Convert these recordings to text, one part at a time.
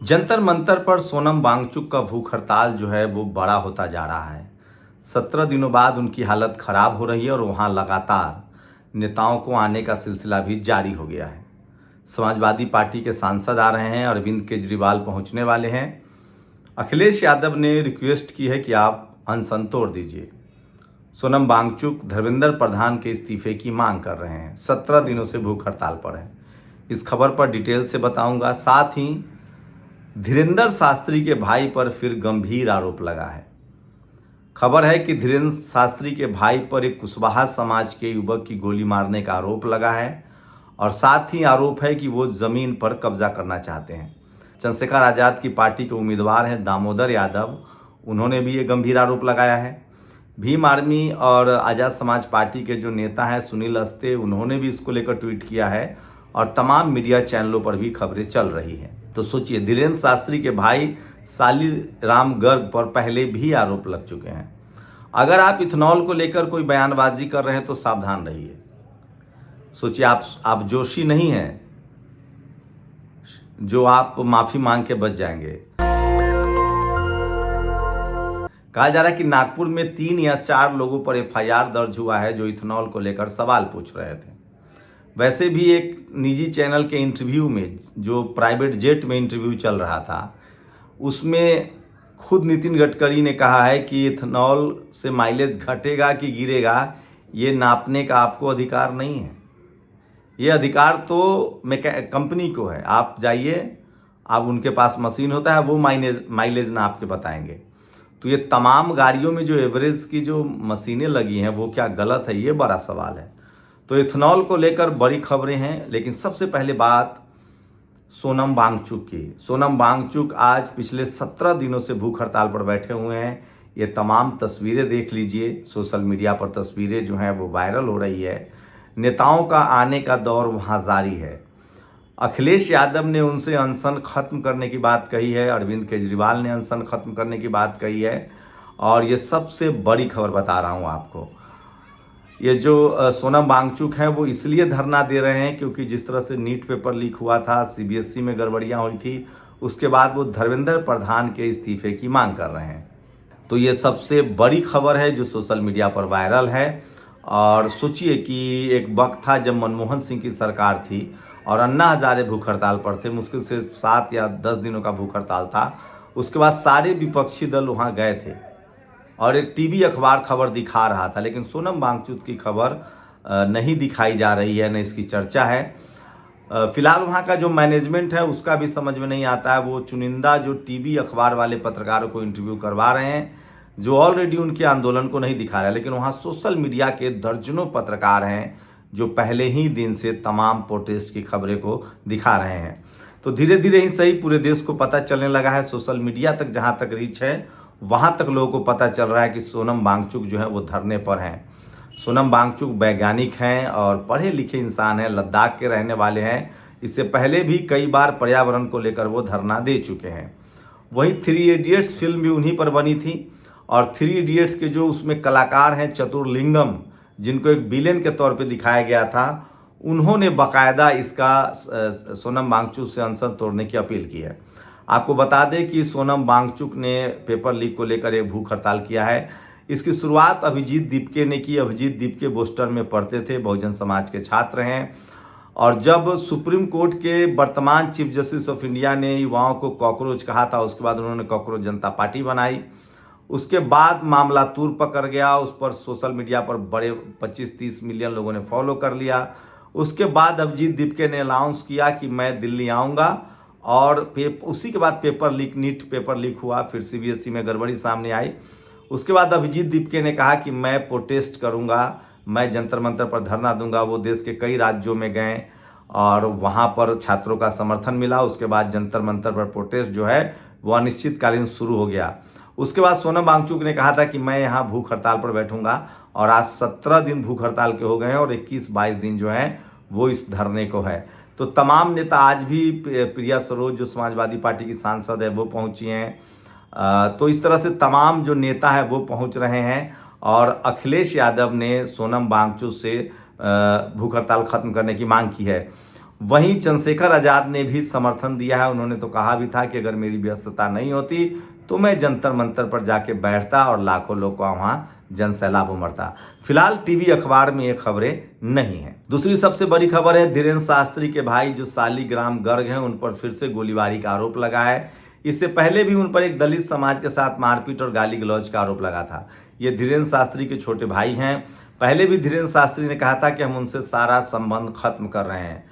जंतर मंतर पर सोनम वांगचुक का भूख हड़ताल जो है वो बड़ा होता जा रहा है। 17 दिनों बाद उनकी हालत खराब हो रही है और वहाँ लगातार नेताओं को आने का सिलसिला भी जारी हो गया है। समाजवादी पार्टी के सांसद आ रहे हैं, अरविंद केजरीवाल पहुंचने वाले हैं। अखिलेश यादव ने रिक्वेस्ट की है कि आप अनशन तोड़ दीजिए। सोनम वांगचुक धर्मेंद्र प्रधान के इस्तीफे की मांग कर रहे हैं। 17 दिनों से भूख हड़ताल पर हैं। इस खबर पर डिटेल से बताऊंगा। साथ ही धीरेंद्र शास्त्री के भाई पर फिर गंभीर आरोप लगा है। खबर है कि धीरेंद्र शास्त्री के भाई पर एक कुशवाहा समाज के युवक की गोली मारने का आरोप लगा है और साथ ही आरोप है कि वो जमीन पर कब्जा करना चाहते हैं। चंद्रशेखर आजाद की पार्टी के उम्मीदवार हैं दामोदर यादव, उन्होंने भी ये गंभीर आरोप लगाया है। भीम आर्मी और आजाद समाज पार्टी के जो नेता हैं सुनील अस्ते, उन्होंने भी इसको लेकर ट्वीट किया है और तमाम मीडिया चैनलों पर भी खबरें चल रही हैं। तो सोचिए, धीरेंद्र शास्त्री के भाई साली राम गर्ग पर पहले भी आरोप लग चुके हैं। अगर आप इथेनॉल को लेकर कोई बयानबाजी कर रहे हैं तो सावधान रहिए। सोचिए, आप जोशी नहीं हैं जो आप माफी मांग के बच जाएंगे। कहा जा रहा है कि नागपुर में 3 या 4 लोगों पर एफआईआर दर्ज हुआ है जो इथेनॉल को लेकर सवाल पूछ रहे थे। वैसे भी एक निजी चैनल के इंटरव्यू में, जो प्राइवेट जेट में इंटरव्यू चल रहा था, उसमें खुद नितिन गडकरी ने कहा है कि इथेनॉल से माइलेज घटेगा कि गिरेगा ये नापने का आपको अधिकार नहीं है। ये अधिकार तो कंपनी को है। आप जाइए, आप उनके पास मशीन होता है, वो माइलेज नाप के बताएंगे। तो ये तमाम गाड़ियों में जो एवरेज की जो मशीनें लगी हैं वो क्या गलत है, ये बड़ा सवाल है। तो इथेनॉल को लेकर बड़ी खबरें हैं, लेकिन सबसे पहले बात सोनम वांगचुक की। सोनम वांगचुक आज पिछले 17 दिनों से भूख हड़ताल पर बैठे हुए हैं। ये तमाम तस्वीरें देख लीजिए। सोशल मीडिया पर तस्वीरें जो हैं वो वायरल हो रही है। नेताओं का आने का दौर वहाँ जारी है। अखिलेश यादव ने उनसे अनशन खत्म करने की बात कही है, अरविंद केजरीवाल ने अनशन खत्म करने की बात कही है। और ये सबसे बड़ी खबर बता रहा हूँ आपको, ये जो सोनम वांगचुक हैं वो इसलिए धरना दे रहे हैं क्योंकि जिस तरह से नीट पेपर लीक हुआ था, सीबीएसई में गड़बड़ियां हुई थी, उसके बाद वो धर्मेंद्र प्रधान के इस्तीफे की मांग कर रहे हैं। तो ये सबसे बड़ी खबर है जो सोशल मीडिया पर वायरल है। और सोचिए कि एक वक्त था जब मनमोहन सिंह की सरकार थी और अन्ना हजारे भूख हड़ताल पर थे। मुश्किल से 7 या 10 दिनों का भूख हड़ताल था। उसके बाद सारे विपक्षी दल वहाँ गए थे और एक टीवी अखबार खबर दिखा रहा था, लेकिन सोनम वांगचुक की खबर नहीं दिखाई जा रही है, न इसकी चर्चा है। फिलहाल वहाँ का जो मैनेजमेंट है उसका भी समझ में नहीं आता है। वो चुनिंदा जो टीवी अखबार वाले पत्रकारों को इंटरव्यू करवा रहे हैं जो ऑलरेडी उनके आंदोलन को नहीं दिखा रहे हैं, लेकिन वहाँ सोशल मीडिया के दर्जनों पत्रकार हैं जो पहले ही दिन से तमाम प्रोटेस्ट की खबरें को दिखा रहे हैं। तो धीरे धीरे ही सही पूरे देश को पता चलने लगा है। सोशल मीडिया तक जहाँ तक रीच है वहाँ तक लोगों को पता चल रहा है कि सोनम वांगचुक जो है वो धरने पर हैं। सोनम वांगचुक वैज्ञानिक हैं और पढ़े लिखे इंसान हैं, लद्दाख के रहने वाले हैं। इससे पहले भी कई बार पर्यावरण को लेकर वो धरना दे चुके हैं। वहीं 3 इडियट्स फिल्म भी उन्हीं पर बनी थी और 3 इडियट्स के जो उसमें कलाकार हैं चतुर्लिंगम, जिनको एक विलेन के तौर पर दिखाया गया था, उन्होंने बाकायदा इसका सोनम वांगचुक से अनशन तोड़ने की अपील की है। आपको बता दें कि सोनम वांगचुक ने पेपर लीक को लेकर एक भूख हड़ताल किया है। इसकी शुरुआत अभिजीत दीपके ने की। अभिजीत दीपके बोस्टन में पढ़ते थे, बहुजन समाज के छात्र हैं। और जब सुप्रीम कोर्ट के वर्तमान चीफ जस्टिस ऑफ इंडिया ने युवाओं को कॉकरोच कहा था, उसके बाद उन्होंने कॉकरोच जनता पार्टी बनाई। उसके बाद मामला तूर पकड़ गया। उस पर सोशल मीडिया पर बड़े 25-30 मिलियन लोगों ने फॉलो कर लिया। उसके बाद अभिजीत दीपके ने अनाउंस किया कि मैं दिल्ली आऊँगा और उसी के बाद paper leak, NEET paper leak हुआ, फिर सीबीएसई में गड़बड़ी सामने आई। उसके बाद अभिजीत दीपके ने कहा कि मैं प्रोटेस्ट करूंगा, मैं जंतर मंतर पर धरना दूंगा। वो देश के कई राज्यों में गए और वहां पर छात्रों का समर्थन मिला। उसके बाद जंतर मंतर पर प्रोटेस्ट जो है वो अनिश्चितकालीन शुरू हो गया। उसके बाद सोनम वांगचुक ने कहा था कि मैं यहाँ भूख हड़ताल पर बैठूंगा और आज 17 दिन भूख हड़ताल के हो गए हैं और 21-22 दिन जो है वो इस धरने को है। तो तमाम नेता, आज भी प्रिया सरोज जो समाजवादी पार्टी की सांसद है वो पहुंची हैं। तो इस तरह से तमाम जो नेता है वो पहुंच रहे हैं और अखिलेश यादव ने सोनम वांगचुक से भूख हड़ताल खत्म करने की मांग की है। वहीं चंद्रशेखर आजाद ने भी समर्थन दिया है। उन्होंने तो कहा भी था कि अगर मेरी व्यस्तता नहीं होती तो मैं जंतर मंतर पर जाके बैठता और लाखों लोग का वहां जनसैलाब उमड़ता। फिलहाल टीवी अखबार में ये खबरें नहीं है। दूसरी सबसे बड़ी खबर है धीरेन्द्र शास्त्री के भाई जो शालिग्राम गर्ग हैं उन पर फिर से गोलीबारी का आरोप लगा है। इससे पहले भी उन पर एक दलित समाज के साथ मारपीट और गाली गलौज का आरोप लगा था। ये धीरेन्द्र शास्त्री के छोटे भाई हैं। पहले भी धीरेन्द्र शास्त्री ने कहा था कि हम उनसे सारा संबंध खत्म कर रहे हैं।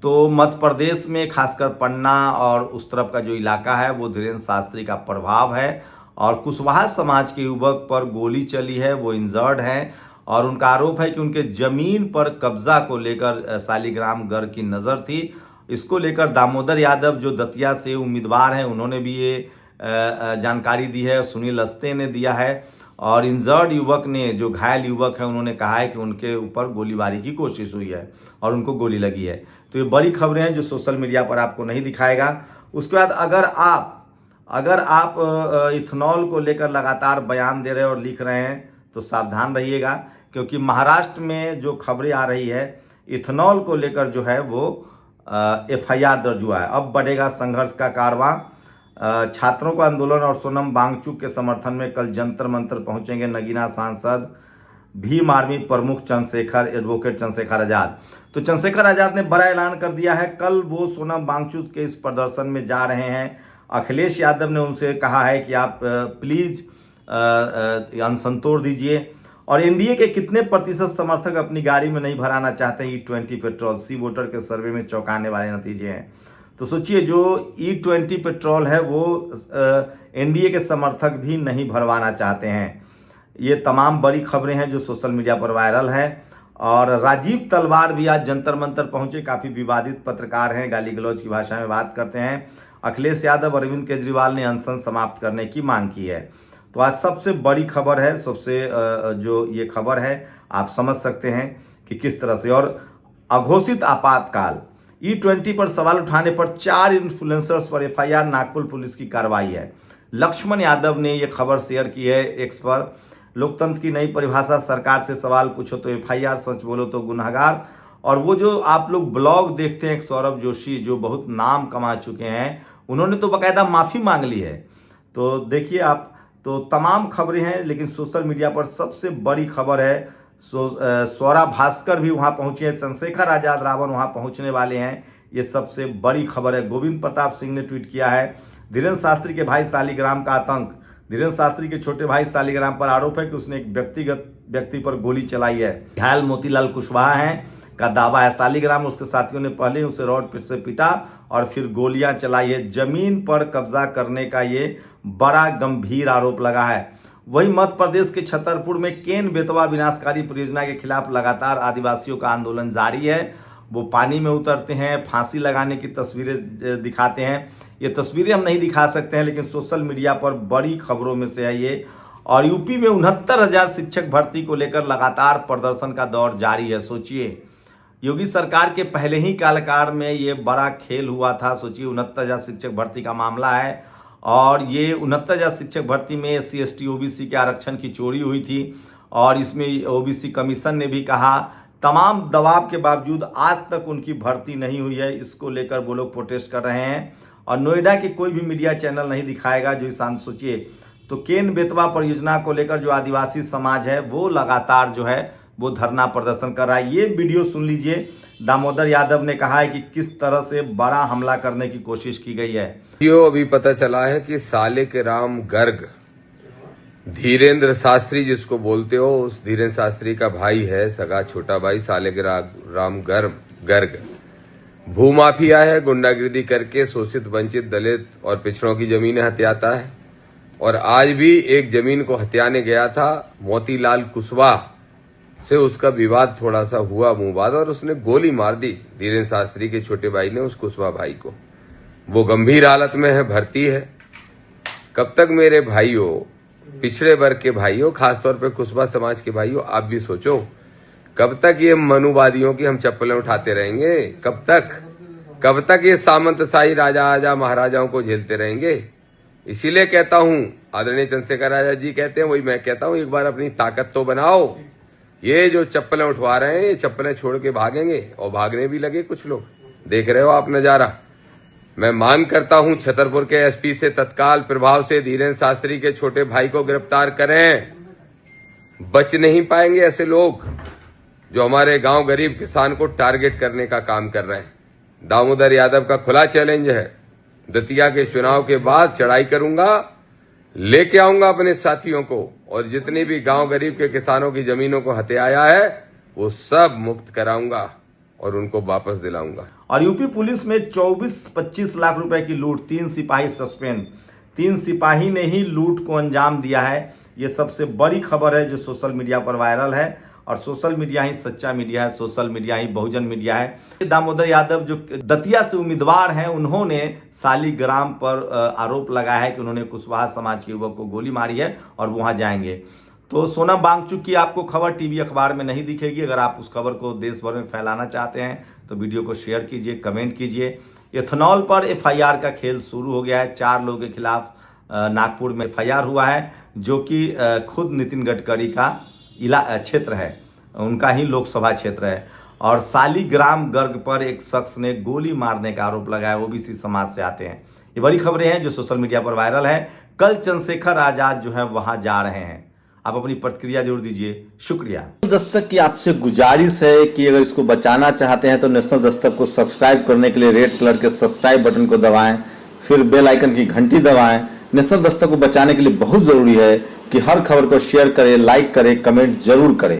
तो मध्य प्रदेश में खासकर पन्ना और उस तरफ का जो इलाका है वो धीरेन्द्र शास्त्री का प्रभाव है और कुशवाहा समाज के युवक पर गोली चली है, वो इंजर्ड हैं और उनका आरोप है कि उनके जमीन पर कब्जा को लेकर शालिग्राम गर्ग की नज़र थी। इसको लेकर दामोदर यादव जो दतिया से उम्मीदवार हैं उन्होंने भी ये जानकारी दी है, सुनील अस्ते ने दिया है और इंजर्ड युवक ने, जो घायल युवक है, उन्होंने कहा है कि उनके ऊपर गोलीबारी की कोशिश हुई है और उनको गोली लगी है। तो ये बड़ी खबरें हैं जो सोशल मीडिया पर आपको नहीं दिखाएगा। उसके बाद अगर आप इथेनॉल को लेकर लगातार बयान दे रहे हैं और लिख रहे हैं तो सावधान रहिएगा, क्योंकि महाराष्ट्र में जो खबरें आ रही है इथेनॉल को लेकर जो है वो FIR दर्ज हुआ है। अब बढ़ेगा संघर्ष का कारवां। छात्रों का आंदोलन और सोनम वांगचुक के समर्थन में कल जंतर मंतर पहुंचेंगे नगीना सांसद, भीम आर्मी प्रमुख एडवोकेट चंद्रशेखर आजाद। तो चंद्रशेखर आजाद ने बड़ा ऐलान कर दिया है, कल वो सोनम वांगचुक के इस प्रदर्शन में जा रहे हैं। अखिलेश यादव ने उनसे कहा है कि आप प्लीज अनशन तोड़ दीजिए। और एनडीए के कितने प्रतिशत समर्थक अपनी गाड़ी में नहीं भराना चाहते E20 पेट्रोल? सी वोटर के सर्वे में चौंकाने वाले नतीजे हैं। तो सोचिए जो E20 पेट्रोल है वो एनडीए के समर्थक भी नहीं भरवाना चाहते हैं। ये तमाम बड़ी खबरें हैं जो सोशल मीडिया पर वायरल है। और राजीव तलवार भी आज जंतर मंतर पहुंचे, काफ़ी विवादित पत्रकार हैं, गाली गलौज की भाषा में बात करते हैं। अखिलेश यादव और अरविंद केजरीवाल ने अनशन समाप्त करने की मांग की है। तो आज सबसे बड़ी खबर है, सबसे जो ये खबर है आप समझ सकते हैं कि किस तरह से। और अघोषित आपातकाल, E20 पर सवाल उठाने पर 4 इन्फ्लुएंसर्स पर FIR, नागपुर पुलिस की कार्रवाई है। लक्ष्मण यादव ने यह खबर शेयर की है एक्स पर। लोकतंत्र की नई परिभाषा, सरकार से सवाल पूछो तो FIR, सच बोलो तो गुनहगार। और वो जो आप लोग ब्लॉग देखते हैं, एक सौरभ जोशी जो बहुत नाम कमा चुके हैं, उन्होंने तो बाकायदा माफ़ी मांग ली है। तो देखिए आप, तो तमाम खबरें हैं, लेकिन सोशल मीडिया पर सबसे बड़ी खबर है स्वरा भास्कर भी वहां पहुंचे हैं, चंद्रशेखर आजाद रावण वहां पहुंचने वाले हैं। ये सबसे बड़ी खबर है। गोविंद प्रताप सिंह ने ट्वीट किया है, धीरेन्द्र शास्त्री के भाई शालिग्राम का आतंक। धीरेन्द्र शास्त्री के छोटे भाई शालिग्राम पर आरोप है कि उसने एक व्यक्ति पर गोली चलाई है। घायल मोतीलाल कुशवाहा हैं का दावा है। शालिग्राम उसके साथियों ने पहले उसे रॉड से पीटा और फिर गोलियां चलाई है। जमीन पर कब्जा करने का ये बड़ा गंभीर आरोप लगा है। वहीं मध्य प्रदेश के छतरपुर में केन बेतवा विनाशकारी परियोजना के खिलाफ लगातार आदिवासियों का आंदोलन जारी है। वो पानी में उतरते हैं, फांसी लगाने की तस्वीरें दिखाते हैं। ये तस्वीरें हम नहीं दिखा सकते हैं, लेकिन सोशल मीडिया पर बड़ी खबरों में से है ये। और यूपी में 69,000 शिक्षक भर्ती को लेकर लगातार प्रदर्शन का दौर जारी है। सोचिए, योगी सरकार के पहले ही कार्यकाल में ये बड़ा खेल हुआ था। सोचिए 69,000 शिक्षक भर्ती का मामला है और ये 69,000 शिक्षक भर्ती में SC ST OBC के आरक्षण की चोरी हुई थी। और इसमें OBC कमीशन ने भी कहा, तमाम दबाव के बावजूद आज तक उनकी भर्ती नहीं हुई है। इसको लेकर वो लोग प्रोटेस्ट कर रहे हैं और नोएडा के कोई भी मीडिया चैनल नहीं दिखाएगा जो इस सोचिए। तो केन बेतवा परियोजना को लेकर जो आदिवासी समाज है वो लगातार जो है वो धरना प्रदर्शन कर रहा है। ये वीडियो सुन लीजिए। दामोदर यादव ने कहा है कि किस तरह से बड़ा हमला करने की कोशिश की गई है। अभी पता चला है कि शालिग्राम गर्ग धीरेन्द्र शास्त्री जिसको बोलते हो, उस धीरेन्द्र शास्त्री का भाई है, सगा छोटा भाई शालिग्राम गर्ग भूमाफिया है। गुंडागिर्दी करके शोषित, वंचित, दलित और पिछड़ों की जमीनें हथियाता है। और आज भी एक जमीन को हथियाने गया था, मोतीलाल कुशवाहा से उसका विवाद थोड़ा सा हुआ मुंहबाद और उसने गोली मार दी धीरेन्द्र शास्त्री के छोटे भाई ने उस कुशवाहा भाई को। वो गंभीर हालत में है, भर्ती है। कब तक मेरे भाइयों, पिछड़े वर्ग के भाइयों, खासतौर पे कुशवाहा समाज के भाइयों, आप भी सोचो, कब तक ये मनुवादियों की हम चप्पलें उठाते रहेंगे? कब तक ये सामंतशाही राजा आजा महाराजाओं को झेलते रहेंगे? इसीलिए कहता हूं, आदरणीय चंद्रशेखर आजाद जी कहते हैं, वही मैं कहता हूं, एक बार अपनी ताकत तो बनाओ। ये जो चप्पलें उठवा रहे हैं, ये चप्पलें छोड़ के भागेंगे और भागने भी लगे कुछ लोग। देख रहे हो आप नजारा। मैं मांग करता हूं छतरपुर के एसपी से तत्काल प्रभाव से धीरेन्द्र शास्त्री के छोटे भाई को गिरफ्तार करें। बच नहीं पाएंगे ऐसे लोग जो हमारे गांव गरीब किसान को टारगेट करने का काम कर रहे हैं। दामोदर यादव का खुला चैलेंज है, दतिया के चुनाव के बाद चढ़ाई करूंगा, लेके आऊंगा अपने साथियों को, और जितनी भी गांव गरीब के किसानों की जमीनों को हथियाया है वो सब मुक्त कराऊंगा और उनको वापस दिलाऊंगा। और यूपी पुलिस में 24-25 लाख रुपए की लूट, 3 सिपाही सस्पेंड। 3 सिपाही ने ही लूट को अंजाम दिया है। ये सबसे बड़ी खबर है जो सोशल मीडिया पर वायरल है, और सोशल मीडिया ही सच्चा मीडिया है, सोशल मीडिया ही बहुजन मीडिया है। दामोदर यादव जो दतिया से उम्मीदवार हैं, उन्होंने सालीग्राम पर आरोप लगाया है कि उन्होंने कुशवाहा समाज के युवक को गोली मारी है और वहां जाएंगे। तो सोनम वांगचुक की आपको खबर टीवी अखबार में नहीं दिखेगी। अगर आप उस खबर को देश भर में फैलाना चाहते हैं तो वीडियो को शेयर कीजिए, कमेंट कीजिए। इथेनॉल पर एफआईआर का खेल शुरू हो गया है। 4 लोगों के खिलाफ नागपुर में एफआईआर हुआ है, जो कि खुद नितिन गडकरी का क्षेत्र है, उनका ही लोकसभा क्षेत्र है। और सालीग्राम गर्ग पर एक शख्स ने गोली मारने का आरोप लगाया, ओबीसी समाज से आते हैं। ये बड़ी खबरें हैं जो सोशल मीडिया पर वायरल है। कल चंद्रशेखर आजाद जो है वहां जा रहे हैं। आप अपनी प्रतिक्रिया जरूर दीजिए। शुक्रिया। दस्तक की आपसे गुजारिश है कि अगर इसको बचाना चाहते हैं तो नेशनल दस्तक को सब्सक्राइब करने के लिए रेड कलर के सब्सक्राइब बटन को दबाएं, फिर बेल आइकन की घंटी दबाएं। नेशनल दस्तक को बचाने के लिए बहुत जरूरी है कि हर खबर को शेयर करें, लाइक करें, कमेंट जरूर करें।